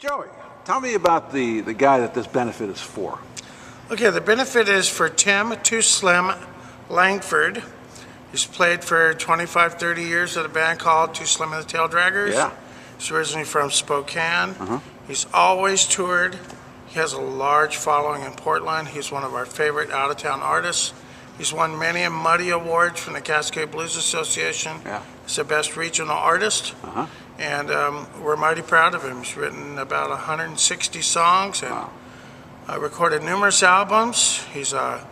Joey, tell me about the guy that this benefit is for. Okay, the benefit is for Tim Too Slim Langford. He's played for 25, 30 years at a band called Too Slim and the Tail Draggers. Yeah. He's originally from Spokane. He's always toured. He has a large following in Portland. He's one of our favorite out-of-town artists. He's won many Muddy Awards from the Cascade Blues Association. Yeah. He's the best regional artist. And we're mighty proud of him. He's written about 160 songs and recorded numerous albums. He's a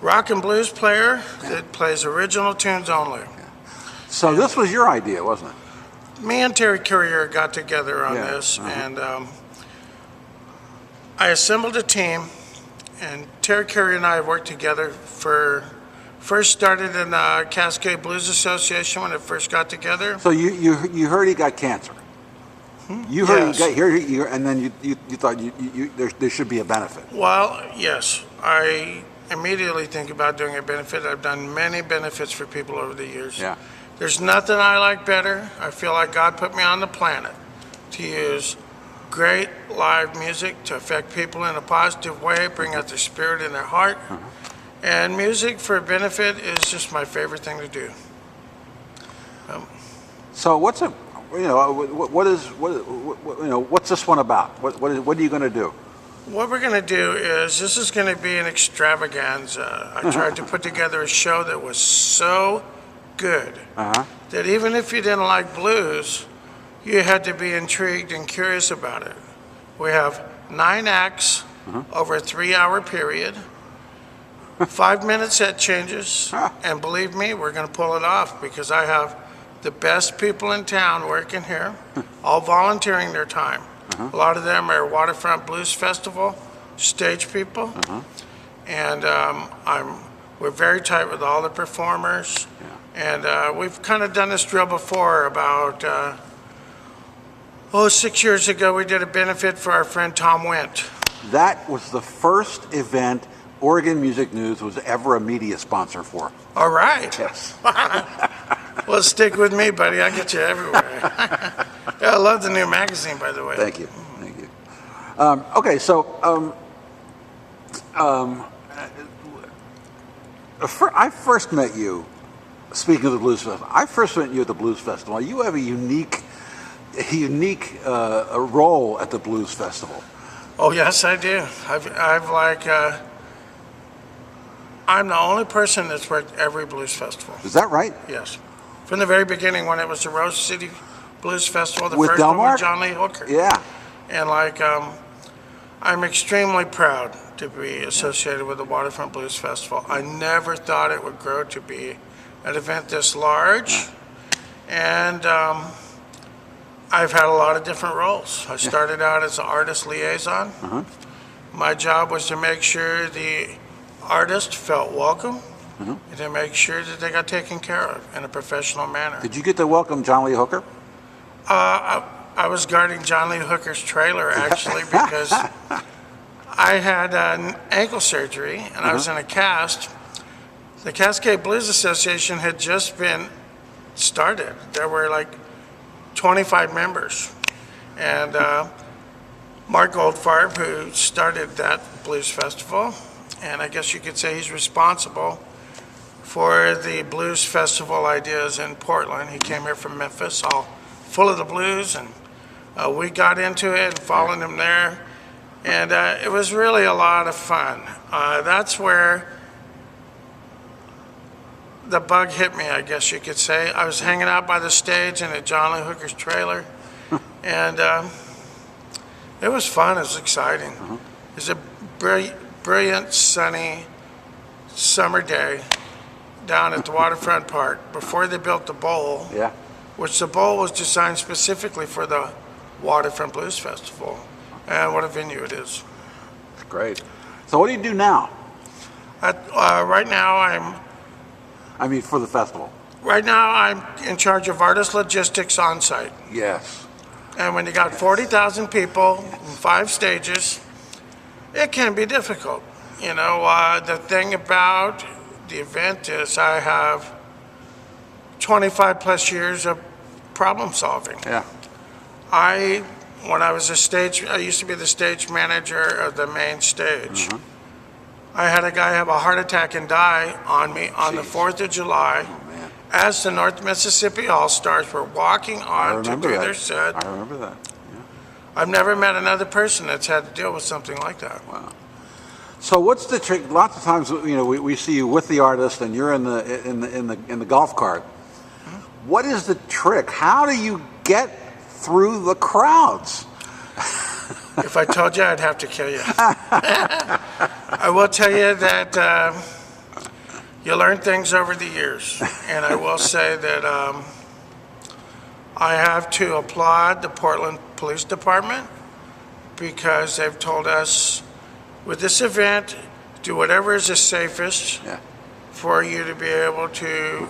rock and blues player that plays original tunes only. So this was your idea, wasn't it? Me and Terry Courier got together on this, and I assembled a team, and Terry Courier and I worked together first started in the Cascade Blues Association when it first got together. So you heard he got cancer. You heard Yes. he got here, and then you thought there should be a benefit. Well, yes. I immediately think about doing a benefit. I've done many benefits for people over the years. Yeah. There's nothing I like better. I feel like God put me on the planet to use great live music to affect people in a positive way, bring out their spirit in their heart. And music for a benefit is just my favorite thing to do. So what's this one about? What are you going to do? What we're going to do is, this is going to be an extravaganza. I tried to put together a show that was so good that even if you didn't like blues, you had to be intrigued and curious about it. We have 9 acts over a 3-hour period, 5-minute set changes, and believe me, we're going to pull it off because I have the best people in town working here, all volunteering their time. A lot of them are Waterfront Blues Festival stage people, and we're very tight with all the performers. And we've kind of done this drill before. About 6 years ago, we did a benefit for our friend Tom Wendt. That was the first event Oregon Music News was ever a media sponsor for. All right. Yes. Well, stick with me, buddy. I get you everywhere. Yeah, I love the new magazine, by the way. Thank you. Thank you. Okay, so I first met you, speaking of the Blues Festival, I first met you at the Blues Festival. You have a unique role at the Blues Festival. Oh, yes, I do. I'm the only person that's worked every blues festival. Is that right? Yes. From the very beginning, when it was the Rose City Blues Festival, the With first one Delmark? with John Lee Hooker. Yeah. And I'm extremely proud to be associated with the Waterfront Blues Festival. I never thought it would grow to be an event this large. And I've had a lot of different roles. I started out as an artist liaison. My job was to make sure the artist felt welcome and to make sure that they got taken care of in a professional manner. Did you get to welcome John Lee Hooker? I was guarding John Lee Hooker's trailer, actually, because I had an ankle surgery and I was in a cast. The Cascade Blues Association had just been started. There were like 25 members. And Mark Goldfarb, who started that blues festival, and I guess you could say he's responsible for the blues festival ideas in Portland. He came here from Memphis, all full of the blues, and we got into it and followed him there. And it was really a lot of fun. That's where the bug hit me, I guess you could say. I was hanging out by the stage in a John Lee Hooker's trailer, and it was fun. It was exciting. It was a brilliant, sunny summer day down at the Waterfront Park before they built the bowl, which the bowl was designed specifically for the Waterfront Blues Festival. And what a venue it is. It's great. So what do you do now? Right now, for the festival. Right now, I'm in charge of artist logistics on site. Yes. And when you got 40,000 people in 5 stages, it can be difficult. You know, the thing about the event is I have 25 plus years of problem solving. Yeah. when I was I used to be the stage manager of the main stage. I had a guy have a heart attack and die on me on the 4th of July as the North Mississippi All-Stars were walking on to do their set. I remember that. Yeah. I've never met another person that's had to deal with something like that. Wow. So what's the trick? Lots of times, we see you with the artist, and you're in the golf cart. What is the trick? How do you get through the crowds? If I told you, I'd have to kill you. I will tell you that you learn things over the years, and I will say that I have to applaud the Portland Police Department because they've told us, with this event, do whatever is the safest for you to be able to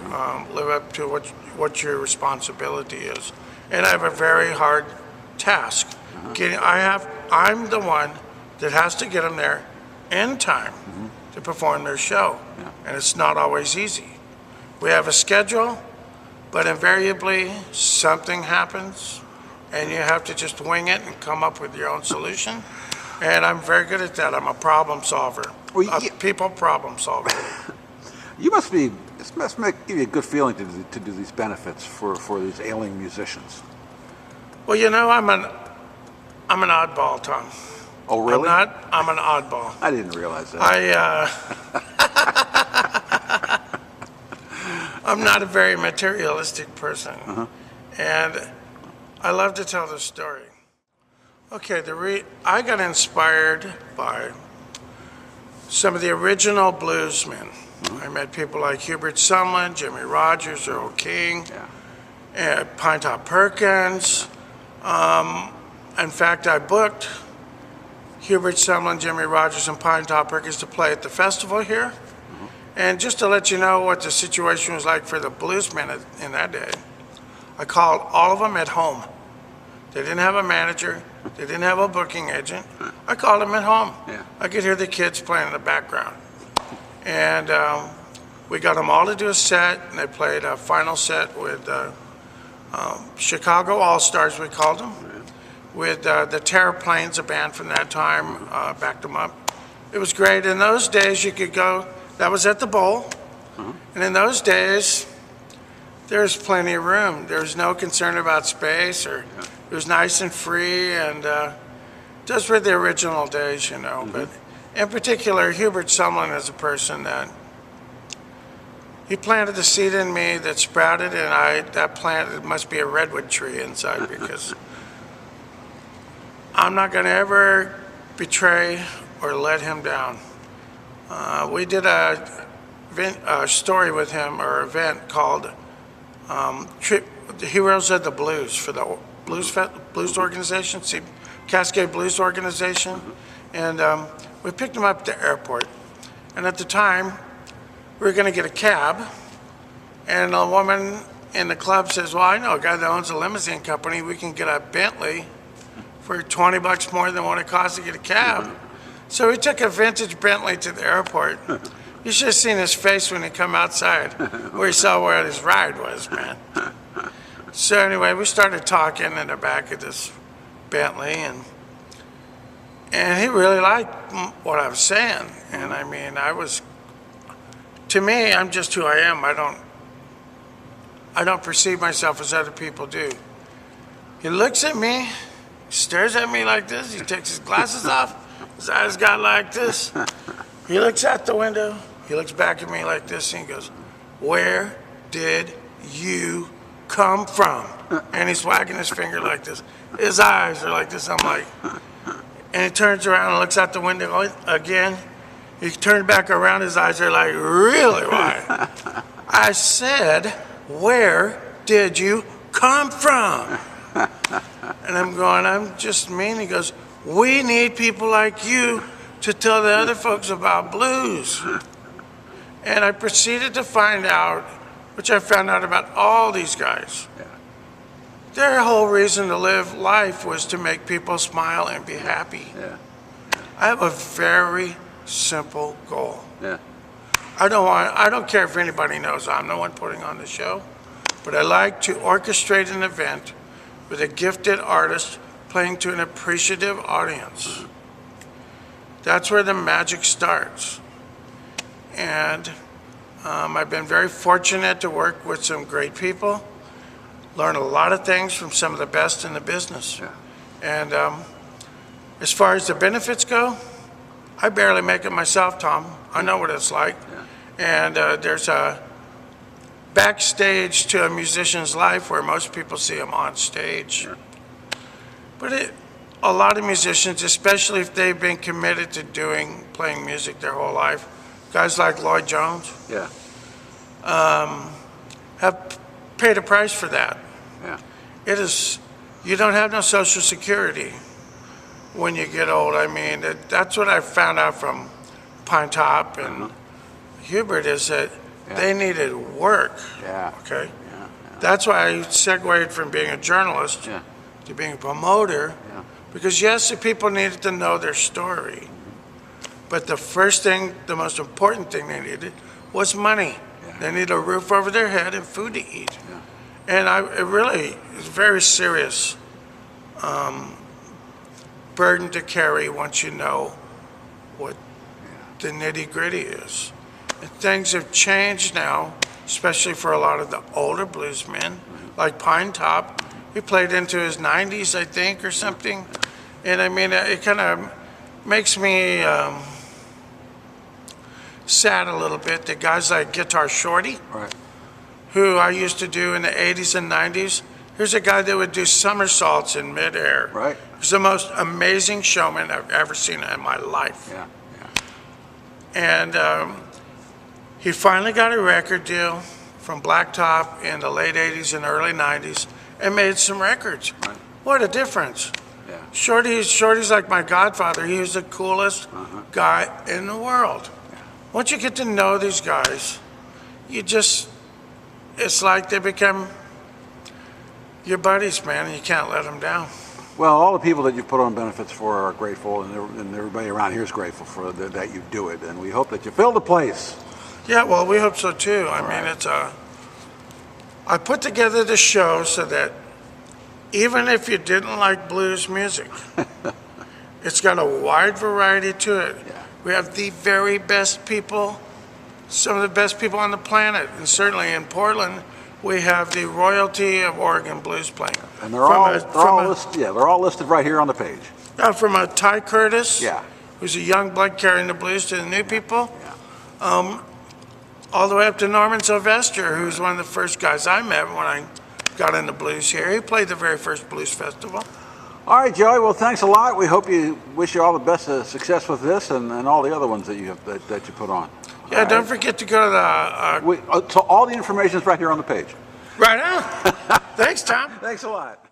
live up to what your responsibility is. And I have a very hard task. I'm the one that has to get them there in time to perform their show, and it's not always easy. We have a schedule, but invariably something happens, and you have to just wing it and come up with your own solution. And I'm very good at that. I'm a problem solver. People problem solver. This must give you a good feeling to do these benefits for these ailing musicians. Well, I'm an oddball, Tom. Oh, really? I'm an oddball. I didn't realize that. I'm not a very materialistic person. And I love to tell the story. Okay, I got inspired by some of the original bluesmen. I met people like Hubert Sumlin, Jimmy Rogers, Earl King, Pine Top Perkins. In fact, I booked Hubert Sumlin, Jimmy Rogers, and Pine Top Perkins to play at the festival here. And just to let you know what the situation was like for the bluesmen in that day, I called all of them at home. They didn't have a manager. They didn't have a booking agent. I called them at home. I could hear the kids playing in the background. And we got them all to do a set, and they played a final set with Chicago All-Stars, we called them, with the Terraplanes, a band from that time, backed them up. It was great. In those days, you could go, that was at the Bowl, and in those days, there was plenty of room. There was no concern about space, or it was nice and free, and those were the original days, But in particular, Hubert Sumlin is a person that he planted a seed in me that sprouted, and that plant, it must be a redwood tree inside, because I'm not going to ever betray or let him down. We did a story with him, or event called the Heroes of the Blues for the Blues organization, Cascade Blues organization, and we picked him up at the airport. And at the time, we were going to get a cab, and a woman in the club says, "Well, I know a guy that owns a limousine company. We can get a Bentley for $20 more than what it costs to get a cab." So we took a vintage Bentley to the airport. You should have seen his face when he come outside, where he saw where his ride was, man. So anyway, we started talking in the back of this Bentley, and he really liked what I was saying. And I mean, to me, I'm just who I am. I don't perceive myself as other people do. He looks at me, stares at me like this. He takes his glasses off. His eyes got like this. He looks out the window. He looks back at me like this, and he goes, "Where did you come from?" And he's wagging his finger like this. His eyes are like this. I'm like, and he turns around and looks out the window again. He turned back around. His eyes are like, "Really? Why?" I said, "Where did you come from?" And I'm going, "I'm just mean." He goes, "We need people like you to tell the other folks about blues." And I proceeded to find out, which I found out about all these guys. Their whole reason to live life was to make people smile and be happy. I have a very simple goal. I don't care if anybody knows I'm the one putting on the show, but I like to orchestrate an event with a gifted artist playing to an appreciative audience. That's where the magic starts. And I've been very fortunate to work with some great people, learn a lot of things from some of the best in the business. Yeah. And as far as the benefits go, I barely make it myself, Tom. I know what it's like. Yeah. And there's a backstage to a musician's life where most people see them on stage. Yeah. But a lot of musicians, especially if they've been committed to playing music their whole life, guys like Lloyd Jones, Yeah. have paid a price for that. Yeah. It is, you don't have no social security when you get old. I mean, that's what I found out from Pine Top and Hubert, is that they needed work. Yeah. Okay. Yeah. That's why I segued from being a journalist Yeah. to being a promoter, Yeah. because yes, the people needed to know their story, but the first thing, the most important thing they needed was money. Yeah. They needed a roof over their head and food to eat. Yeah. And it really is a very serious burden to carry once you know what the nitty-gritty is. And things have changed now, especially for a lot of the older bluesmen, like Pine Top. He played into his 90s, I think, or something. And I mean, it kind of makes me sad a little bit that guys like Guitar Shorty, Right. who I used to do in the 80s and 90s, here's a guy that would do somersaults in midair. Right. He's the most amazing showman I've ever seen in my life. Yeah. And he finally got a record deal from Blacktop in the late 80s and early 90s and made some records. Right. What a difference. Yeah. Shorty's like my godfather. He was the coolest guy in the world. Once you get to know these guys, it's like they become your buddies, man, and you can't let them down. Well, all the people that you put on benefits for are grateful, and everybody around here is grateful for that you do it. And we hope that you fill the place. Yeah, well, we hope so too. I mean, I put together the show so that even if you didn't like blues music, it's got a wide variety to it. Yeah. We have the very best people, some of the best people on the planet, and certainly in Portland, we have the royalty of Oregon blues playing. And they're all listed right here on the page. From a Ty Curtis, Yeah. who's a young blood carrying the blues to the new people, Yeah. all the way up to Norman Sylvester, who's one of the first guys I met when I got into blues here. He played the very first blues festival. All right, Joey. Well, thanks a lot. We wish you all the best success with this and all the other ones that you put on. Yeah, All don't right? forget to go to So all the information is right here on the page. right on. Thanks, Tom. Thanks a lot.